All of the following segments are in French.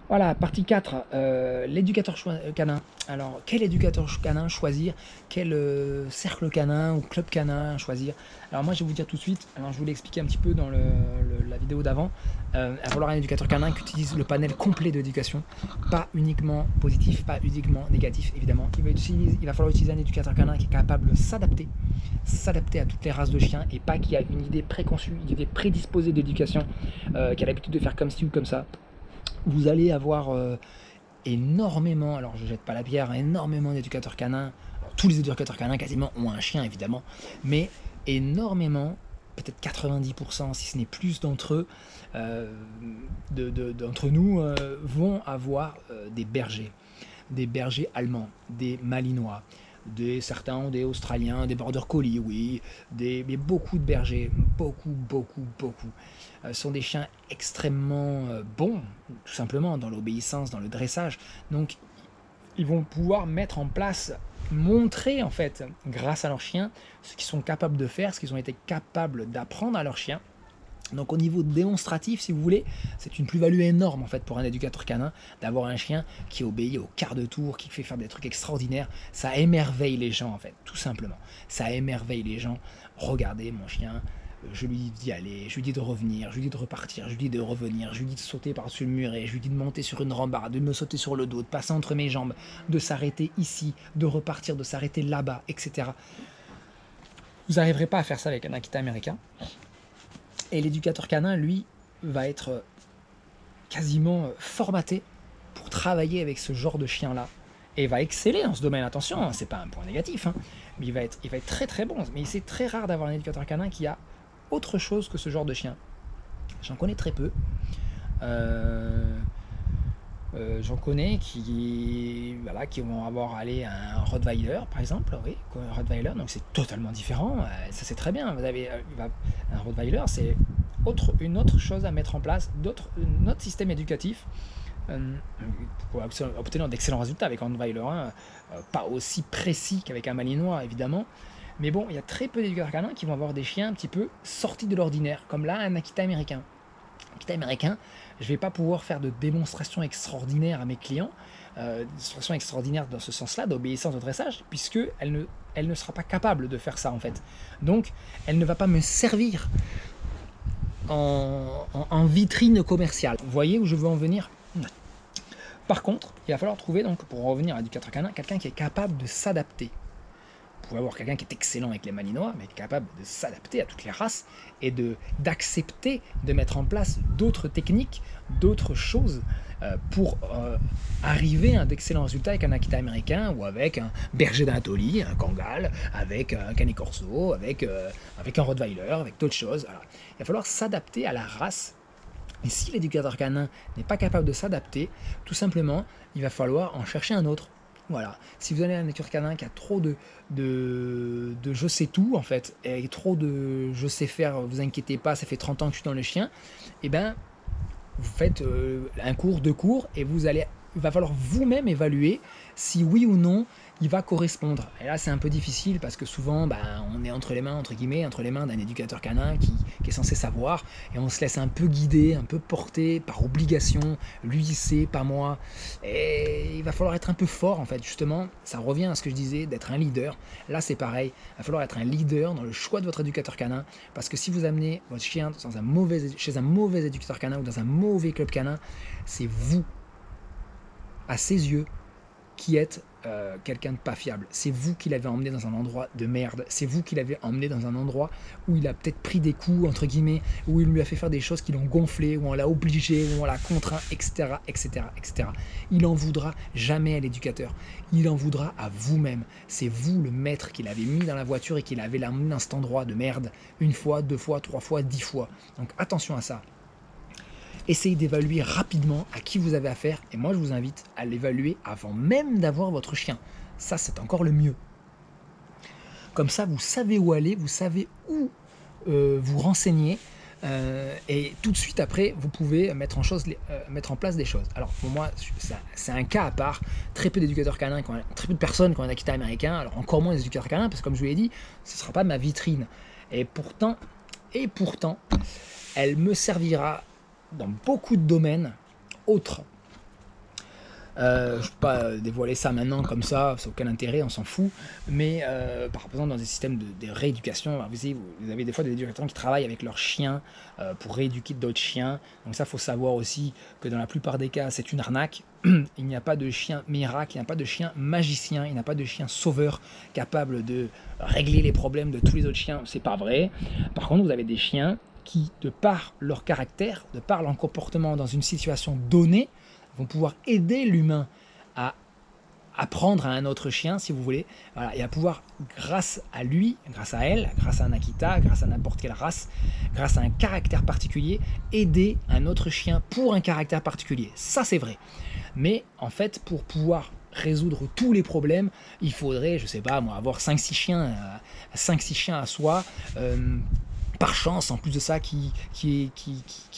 Voilà, partie 4, l'éducateur canin. Alors, quel éducateur canin choisir? Quel cercle canin ou club canin choisir? Alors moi, je vais vous dire tout de suite, alors je vous l'ai expliqué un petit peu dans la vidéo d'avant, il va falloir un éducateur canin qui utilise le panel complet d'éducation, pas uniquement positif, pas uniquement négatif, évidemment. Il va falloir utiliser un éducateur canin qui est capable de s'adapter à toutes les races de chiens et pas qui a une idée préconçue, une idée prédisposée d'éducation, qui a l'habitude de faire comme ci ou comme ça. Vous allez avoir énormément, alors je jette pas la pierre, énormément d'éducateurs canins. Alors, tous les éducateurs canins quasiment ont un chien évidemment, mais énormément, peut-être 90% si ce n'est plus d'entre eux, d'entre nous vont avoir des bergers allemands, des malinois, certains ont des australiens, des border collies, oui, mais beaucoup de bergers, beaucoup. Sont des chiens extrêmement bons, tout simplement, dans l'obéissance, dans le dressage. Donc, ils vont pouvoir mettre en place, montrer en fait, grâce à leurs chiens, ce qu'ils sont capables de faire, ce qu'ils ont été capables d'apprendre à leurs chiens. Donc au niveau démonstratif, si vous voulez, c'est une plus-value énorme en fait pour un éducateur canin d'avoir un chien qui obéit au quart de tour, qui fait faire des trucs extraordinaires. Ça émerveille les gens en fait, tout simplement. Ça émerveille les gens. Regardez mon chien, je lui dis d'y aller, je lui dis de revenir, je lui dis de repartir, je lui dis de revenir, je lui dis de sauter par-dessus le muret, je lui dis de monter sur une rambarde, de me sauter sur le dos, de passer entre mes jambes, de s'arrêter ici, de repartir, de s'arrêter là-bas, etc. Vous n'arriverez pas à faire ça avec un Akita américain. Et l'éducateur canin, lui, va être quasiment formaté pour travailler avec ce genre de chien-là. Et va exceller dans ce domaine, attention, hein, c'est pas un point négatif, hein, mais il va être très très bon. Mais c'est très rare d'avoir un éducateur canin qui a autre chose que ce genre de chien. J'en connais très peu. J'en connais qui vont avoir un Rottweiler par exemple, oui, un Rottweiler, donc c'est totalement différent, ça c'est très bien. Un Rottweiler, c'est une autre chose à mettre en place, un autre système éducatif pour obtenir d'excellents résultats avec un Rottweiler, hein, pas aussi précis qu'avec un Malinois évidemment, mais bon, il y a très peu d'éducateurs canins qui vont avoir des chiens un petit peu sortis de l'ordinaire, comme là un Akita américain. Akita américain, je ne vais pas pouvoir faire de démonstration extraordinaire à mes clients, démonstration extraordinaire dans ce sens-là, d'obéissance au dressage, puisque elle ne sera pas capable de faire ça en fait. Donc, elle ne va pas me servir en vitrine commerciale. Vous voyez où je veux en venir? Par contre, il va falloir trouver, donc, pour revenir à l'éducateur canin, quelqu'un qui est capable de s'adapter. Vous pouvez avoir quelqu'un qui est excellent avec les malinois, mais capable de s'adapter à toutes les races et d'accepter de mettre en place d'autres techniques, d'autres choses pour arriver à d'excellents résultats avec un Akita américain ou avec un berger d'Anatolie, un Kangal, avec un Canet Corso, avec un Rottweiler, avec d'autres choses. Alors, il va falloir s'adapter à la race. Et si l'éducateur canin n'est pas capable de s'adapter, tout simplement, il va falloir en chercher un autre. Voilà. Si vous avez un éducateur canin qui a trop de je sais tout, en fait, et trop de je sais faire, vous inquiétez pas, ça fait 30 ans que je suis dans le chien, et ben, vous faites un cours, 2 cours, et il va falloir vous-même évaluer si oui ou non il va correspondre. Et là, c'est un peu difficile parce que souvent, on est entre les mains, entre guillemets, entre les mains d'un éducateur canin qui est censé savoir, et on se laisse un peu guider, un peu porter par obligation. Lui, il sait, pas moi. Et il va falloir être un peu fort, en fait, justement. Ça revient à ce que je disais, d'être un leader. Là, c'est pareil. Il va falloir être un leader dans le choix de votre éducateur canin, parce que si vous amenez votre chien chez un mauvais éducateur canin ou dans un mauvais club canin, c'est vous, à ses yeux, qui êtes quelqu'un de pas fiable. C'est vous qui l'avez emmené dans un endroit de merde. C'est vous qui l'avez emmené dans un endroit où il a peut-être pris des coups, entre guillemets, où il lui a fait faire des choses qui l'ont gonflé, où on l'a obligé, où on l'a contraint, etc., etc., etc. Il en voudra jamais à l'éducateur. Il en voudra à vous-même. C'est vous le maître qui l'avez mis dans la voiture et qui l'avait emmené dans cet endroit de merde 1 fois, 2 fois, 3 fois, 10 fois. Donc attention à ça. Essayez d'évaluer rapidement à qui vous avez affaire, et moi je vous invite à l'évaluer avant même d'avoir votre chien. Ça, c'est encore le mieux. Comme ça, vous savez où aller, vous savez où vous renseigner, et tout de suite après, vous pouvez mettre en place des choses. Alors pour moi, c'est un cas à part. Très peu d'éducateurs canins, très peu de personnes qui ont un Akita américain, alors encore moins des éducateurs canins, parce que comme je vous l'ai dit, ce ne sera pas ma vitrine. Et pourtant, elle me servira dans beaucoup de domaines autres Je ne peux pas dévoiler ça maintenant comme ça, ça n'a aucun intérêt, on s'en fout. Mais par exemple, dans des systèmes de rééducation, vous avez des fois des éducateurs qui travaillent avec leurs chiens pour rééduquer d'autres chiens. Donc ça, il faut savoir aussi que dans la plupart des cas, c'est une arnaque. Il n'y a pas de chien miracle, il n'y a pas de chien magicien, il n'y a pas de chien sauveur capable de régler les problèmes de tous les autres chiens. C'est pas vrai. Par contre, vous avez des chiens qui, de par leur caractère, de par leur comportement dans une situation donnée, vont pouvoir aider l'humain à apprendre à un autre chien, si vous voulez, voilà, et à pouvoir, grâce à lui, grâce à elle, grâce à un Akita, grâce à n'importe quelle race, grâce à un caractère particulier, aider un autre chien pour un caractère particulier. Ça, c'est vrai. Mais en fait, pour pouvoir résoudre tous les problèmes, il faudrait, je sais pas moi, avoir 5-6 chiens, 5-6 chiens à soi, par chance, en plus de ça, qui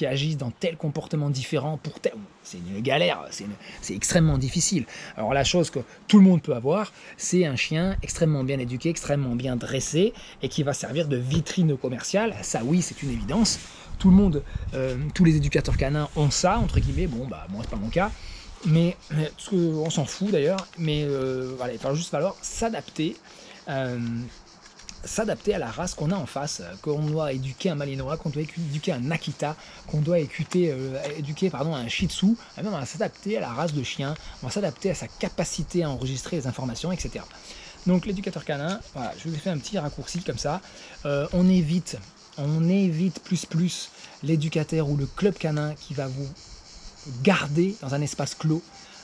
agissent dans tel comportement différent pour tel... C'est une galère, c'est extrêmement difficile. Alors la chose que tout le monde peut avoir, c'est un chien extrêmement bien éduqué, extrêmement bien dressé, et qui va servir de vitrine commerciale. Ça oui, c'est une évidence. Tout le monde, tous les éducateurs canins ont ça, entre guillemets. Bon, bah moi, c'est pas mon cas. Mais on s'en fout d'ailleurs. Mais voilà, il va juste falloir s'adapter. S'adapter à la race qu'on a en face, qu'on doit éduquer un Malinois, qu'on doit éduquer un Akita, qu'on doit éduquer un Shih Tzu, et même on va s'adapter à la race de chien, on va s'adapter à sa capacité à enregistrer les informations, etc. Donc l'éducateur canin, voilà, je vous ai fait un petit raccourci comme ça, on évite plus l'éducateur ou le club canin qui va vous garder dans un espace clos.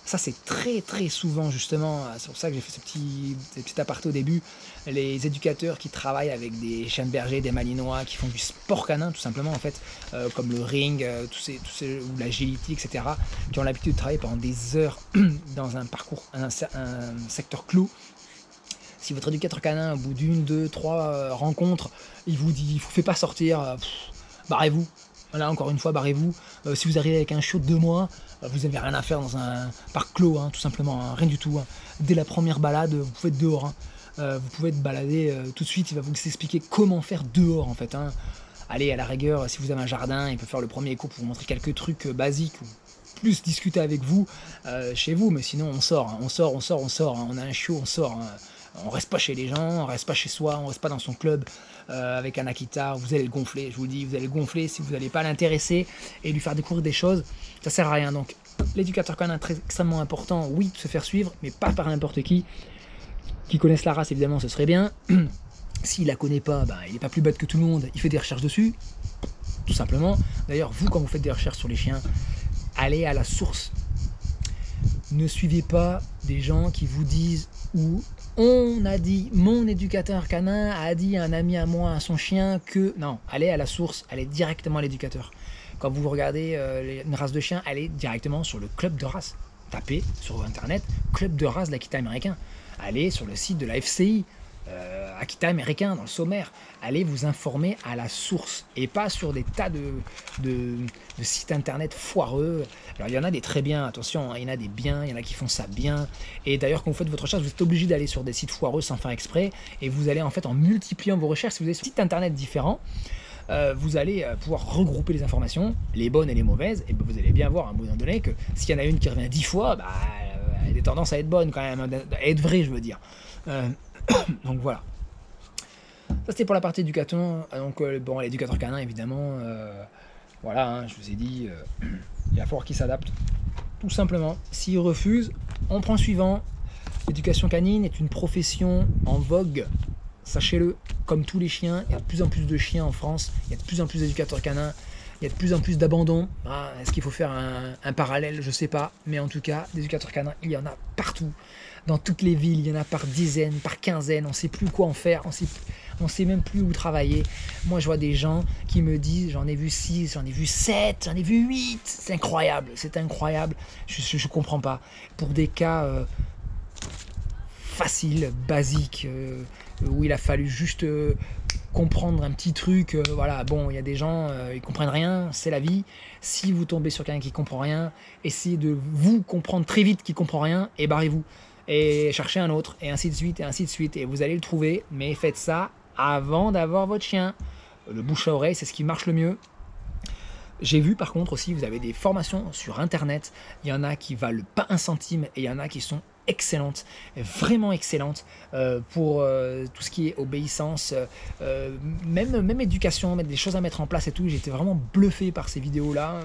Ça, c'est très très souvent, justement, c'est pour ça que j'ai fait ce petit aparté au début, les éducateurs qui travaillent avec des chiens de berger, des malinois, qui font du sport canin, tout simplement, en fait, comme le ring, ou l'agility, etc., qui ont l'habitude de travailler pendant des heures dans un parcours, un secteur clos. Si votre éducateur canin, au bout d'une, deux, trois rencontres, il vous dit, il vous fait pas sortir, barrez-vous. Là, encore une fois, barrez-vous. Si vous arrivez avec un chiot de 2 mois, vous n'avez rien à faire dans un parc clos, hein, tout simplement, hein, rien du tout. Hein. Dès la première balade, vous pouvez être dehors. Hein. Vous pouvez être baladé tout de suite, il va vous expliquer comment faire dehors, en fait. Hein. Allez, à la rigueur, si vous avez un jardin, il peut faire le premier coup pour vous montrer quelques trucs basiques, ou plus discuter avec vous chez vous, mais sinon, on sort. Hein. On sort. Hein. On a un chiot, on sort. Hein. On reste pas chez les gens, on reste pas chez soi, on reste pas dans son club avec un Akita. Vous allez le gonfler, je vous le dis, vous allez le gonfler si vous n'allez pas l'intéresser et lui faire découvrir des choses, ça sert à rien. Donc l'éducateur canin est extrêmement important, oui, de se faire suivre, mais pas par n'importe qui connaisse la race, évidemment, ce serait bien. S'il la connaît pas, il n'est pas plus bête que tout le monde, il fait des recherches dessus, tout simplement. D'ailleurs, vous, quand vous faites des recherches sur les chiens, allez à la source. Ne suivez pas des gens qui vous disent ou on a dit, mon éducateur canin a dit à un ami à moi, à son chien, que... Non, allez à la source, allez directement à l'éducateur. Quand vous regardez une race de chien, allez directement sur le club de race. Tapez sur internet, club de race d'Akita américain. Allez sur le site de la FCI, Akita américain, dans le sommaire. Allez vous informer à la source et pas sur des tas de sites internet foireux. Alors il y en a des très bien, attention, hein, il y en a des biens, il y en a qui font ça bien. Et d'ailleurs, quand vous faites votre recherche, vous êtes obligé d'aller sur des sites foireux sans faire exprès. Et vous allez en fait, en multipliant vos recherches, si vous avez sur sites internet différents, vous allez pouvoir regrouper les informations, les bonnes et les mauvaises, et vous allez bien voir à un moment donné que s'il y en a une qui revient 10 fois, elle a des tendances à être bonne quand même, à être vraie, je veux dire. Donc voilà. Ça c'était pour la partie éducation. Donc bon, l'éducateur canin évidemment, voilà, hein, je vous ai dit, il va falloir qu'il s'adapte. Tout simplement. S'il refuse, on prend le suivant. L'éducation canine est une profession en vogue. Sachez-le, comme tous les chiens, il y a de plus en plus de chiens en France, il y a de plus en plus d'éducateurs canins, il y a de plus en plus d'abandons. Est-ce qu'il faut faire un parallèle? Je ne sais pas, mais en tout cas, des éducateurs canins, il y en a partout. Dans toutes les villes, il y en a par dizaines, par quinzaines, on ne sait plus quoi en faire, on sait même plus où travailler. Moi, je vois des gens qui me disent, j'en ai vu 6, j'en ai vu 7, j'en ai vu 8, c'est incroyable, je ne comprends pas. Pour des cas faciles, basiques, où il a fallu juste comprendre un petit truc, voilà, bon, il y a des gens, ils comprennent rien, c'est la vie. Si vous tombez sur quelqu'un qui comprend rien, essayez de vous comprendre très vite qui comprend rien, et barrez-vous. Et cherchez un autre, et ainsi de suite, et vous allez le trouver, mais faites ça avant d'avoir votre chien. Le bouche à oreille, c'est ce qui marche le mieux. J'ai vu par contre aussi, vous avez des formations sur internet, il y en a qui valent pas un centime et il y en a qui sont excellentes, vraiment excellentes pour tout ce qui est obéissance, même éducation, mettre des choses à mettre en place et tout. J'étais vraiment bluffé par ces vidéos-là.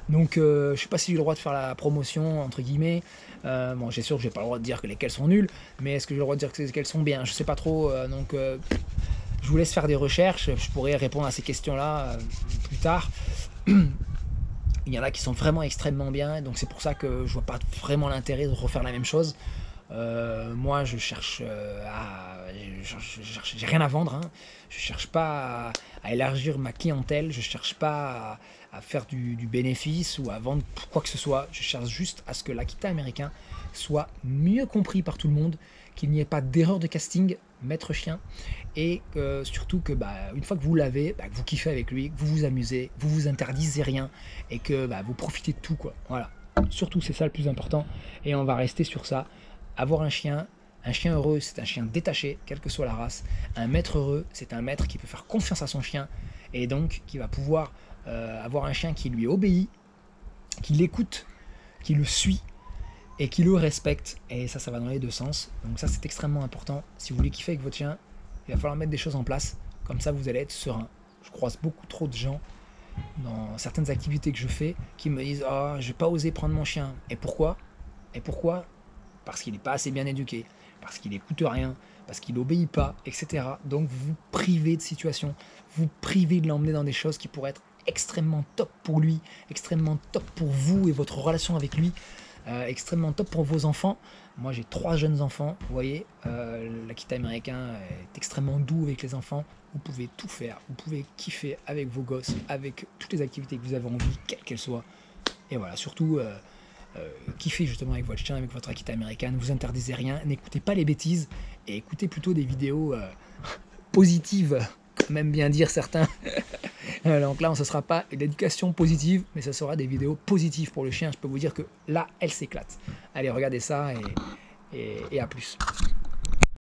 Donc je sais pas si j'ai le droit de faire la promotion entre guillemets. Bon, j'ai sûr que j'ai pas le droit de dire que lesquelles sont nulles, mais est-ce que j'ai le droit de dire que lesquelles sont bien? Je sais pas trop. Donc je vous laisse faire des recherches. Je pourrais répondre à ces questions-là plus tard. Il y en a qui sont vraiment extrêmement bien, donc c'est pour ça que je vois pas vraiment l'intérêt de refaire la même chose. Moi, je cherche j'ai rien à vendre, hein. Je cherche pas à élargir ma clientèle, je cherche pas à faire du bénéfice ou à vendre quoi que ce soit. Je cherche juste à ce que l'Akita américain soit mieux compris par tout le monde, qu'il n'y ait pas d'erreur de casting, maître chien, et surtout que une fois que vous l'avez, que vous kiffez avec lui, que vous vous amusez, vous vous interdisez rien et que vous profitez de tout, quoi. Voilà. Surtout, c'est ça le plus important, et on va rester sur ça. Avoir un chien heureux, c'est un chien détaché, quelle que soit la race. Un maître heureux, c'est un maître qui peut faire confiance à son chien et donc qui va pouvoir avoir un chien qui lui obéit, qui l'écoute, qui le suit et qui le respecte. Et ça va dans les deux sens. Donc ça, c'est extrêmement important. Si vous voulez kiffer avec votre chien, il va falloir mettre des choses en place. Comme ça, vous allez être serein. Je croise beaucoup trop de gens dans certaines activités que je fais qui me disent « Oh, je vais pas oser prendre mon chien. » Et pourquoi? Parce qu'il n'est pas assez bien éduqué, parce qu'il n'écoute rien, parce qu'il n'obéit pas, etc. Donc vous vous privez de situations, vous privez de l'emmener dans des choses qui pourraient être extrêmement top pour lui, extrêmement top pour vous et votre relation avec lui, extrêmement top pour vos enfants. Moi j'ai 3 jeunes enfants, vous voyez, l'Akita américain est extrêmement doux avec les enfants. Vous pouvez tout faire, vous pouvez kiffer avec vos gosses, avec toutes les activités que vous avez envie, quelles qu'elles soient. Et voilà, surtout... kiffez justement avec votre chien, avec votre Akita américaine, ne vous interdisez rien, n'écoutez pas les bêtises et écoutez plutôt des vidéos positives, quand même bien dire certains. Donc là, ce ne sera pas l'éducation positive, mais ce sera des vidéos positives pour le chien. Je peux vous dire que là, elle s'éclate. Allez, regardez ça et à plus.